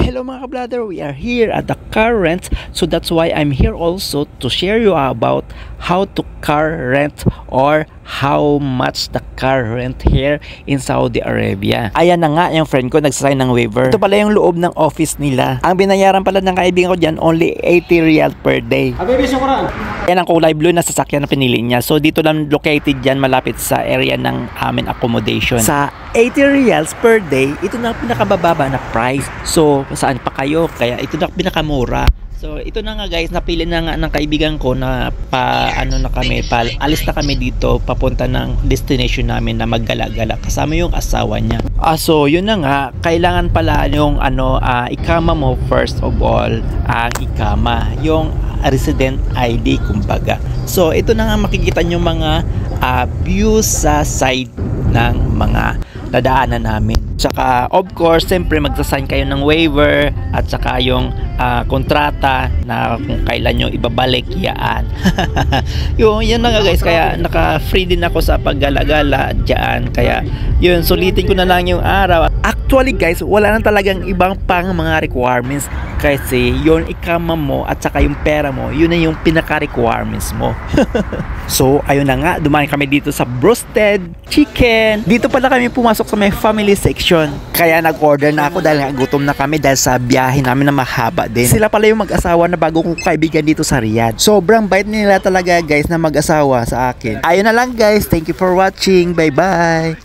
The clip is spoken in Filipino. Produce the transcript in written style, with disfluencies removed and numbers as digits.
Hello mga ka-brother, we are here at the car rent, so that's why I'm here also to share you about how to car rent or how much the car rent here in Saudi Arabia. Ayan na nga, yung friend ko nagsasign ng waiver. Ito pala yung loob ng office nila. Ang binayaran pala ng kaibigan ko dyan, only 80 riyal per day. Yan ang kulay blue na sasakyan na pinili niya. So dito lang located dyan, malapit sa area ng amin accommodation. Sa 80 riyals per day, ito na pinakabababa na price. So saan pa kayo? Kaya ito na pinakamura. So ito na nga guys, napili na nga ng kaibigan ko na alis na kami dito papunta ng destination namin na maggala-gala kasama yung asawa niya. So yun na nga, kailangan pala yung ikama mo first of all, ang ikama, yung resident ID kumbaga. So ito na nga makikita nyo mga views sa side ng mga dadaanan namin. Tsaka of course, siyempre magsasign kayo ng waiver at saka yung kontrata na kung kailan nyo ibabalik yan. Yun na nga guys, kaya naka-free din ako sa paggala-gala dyan. Kaya yun, sulitin ko na lang yung araw. Actually guys, wala na talagang ibang pang mga requirements kasi yung ikama mo at saka yung pera mo, yun na yung pinaka-requirements mo. So ayun na nga, dumaan kami dito sa roasted chicken. Dito pala kami pumasok sa may family section. Kaya nag-order na ako dahil gutom na kami dahil sa biyahe namin na mahaba din. Sila pala yung mag-asawa na bago kong kaibigan dito sa Riyadh. Sobrang bait nila talaga guys na mag-asawa sa akin. Ayun na lang guys, thank you for watching. Bye bye.